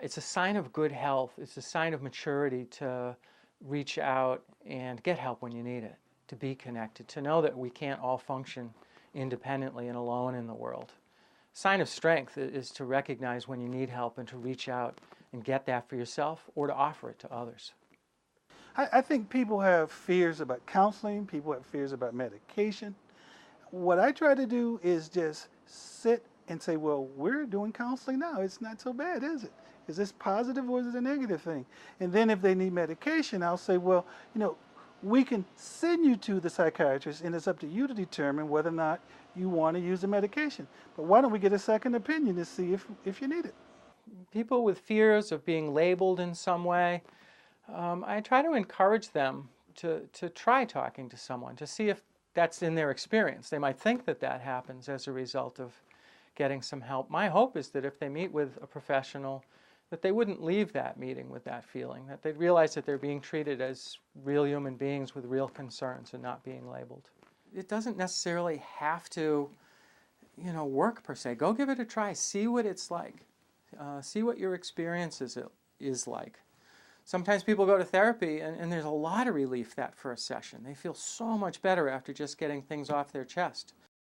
It's a sign of good health. It's a sign of maturity to reach out and get help when you need it, to be connected, to know that we can't all function independently and alone in the world. Sign of strength is to recognize when you need help and to reach out and get that for yourself or to offer it to others. I think people have fears about counseling, people have fears about medication. What I try to do is just sit and say, well, we're doing counseling now. It's not so bad, is it? Is this positive or is it a negative thing? And then if they need medication, I'll say, well, you know, we can send you to the psychiatrist and it's up to you to determine whether or not you want to use the medication. But why don't we get a second opinion to see if you need it? People with fears of being labeled in some way, I try to encourage them to try talking to someone to see if that's in their experience. They might think that that happens as a result of getting some help. My hope is that if they meet with a professional, that they wouldn't leave that meeting with that feeling, that they'd realize that they're being treated as real human beings with real concerns and not being labeled. It doesn't necessarily have to, work per se. Go give it a try. See what it's like. See what your experience is like. Sometimes people go to therapy and there's a lot of relief that first session. They feel so much better after just getting things off their chest.